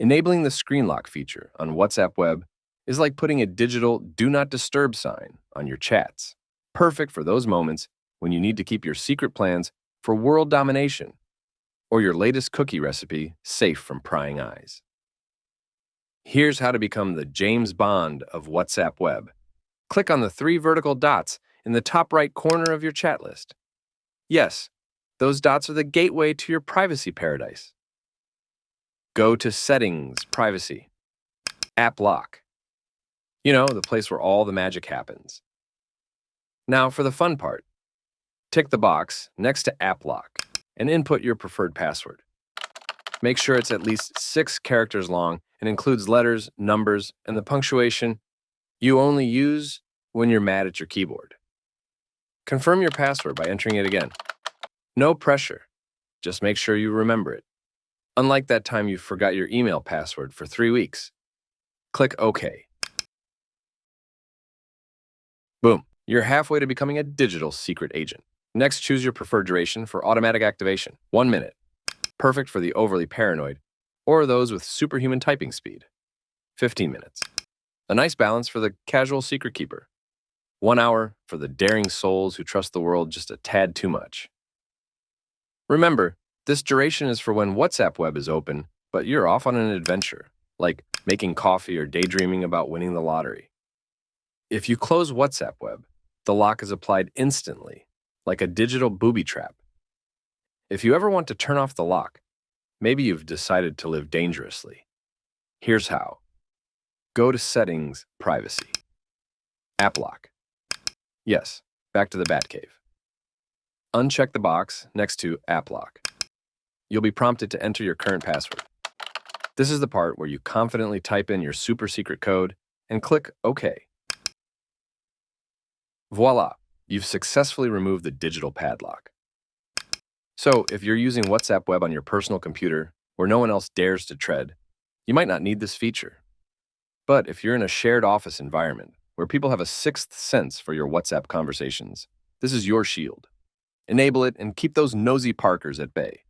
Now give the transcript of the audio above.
Enabling the screen lock feature on WhatsApp Web is like putting a digital Do Not Disturb sign on your chats. Perfect for those moments when you need to keep your secret plans for world domination or your latest cookie recipe safe from prying eyes. Here's how to become the James Bond of WhatsApp Web. Click on the 3 vertical dots in the top right corner of your chat list. Yes, those dots are the gateway to your privacy paradise. Go to Settings, Privacy, App Lock. You know, the place where all the magic happens. Now for the fun part. Tick the box next to App Lock and input your preferred password. Make sure it's at least 6 characters long and includes letters, numbers, and the punctuation you only use when you're mad at your keyboard. Confirm your password by entering it again. No pressure. Just make sure you remember it. Unlike that time you forgot your email password for 3 weeks. Click OK. Boom. You're halfway to becoming a digital secret agent. Next, choose your preferred duration for automatic activation. 1 minute. Perfect for the overly paranoid or those with superhuman typing speed. 15 minutes. A nice balance for the casual secret keeper. 1 hour for the daring souls who trust the world just a tad too much. Remember, this duration is for when WhatsApp Web is open, but you're off on an adventure, like making coffee or daydreaming about winning the lottery. If you close WhatsApp Web, the lock is applied instantly, like a digital booby trap. If you ever want to turn off the lock, maybe you've decided to live dangerously. Here's how. Go to Settings, Privacy. App Lock. Yes, back to the Batcave. Uncheck the box next to App Lock. You'll be prompted to enter your current password. This is the part where you confidently type in your super secret code and click OK. Voila, you've successfully removed the digital padlock. So, if you're using WhatsApp Web on your personal computer where no one else dares to tread, you might not need this feature. But if you're in a shared office environment where people have a sixth sense for your WhatsApp conversations, this is your shield. Enable it and keep those nosy Parkers at bay.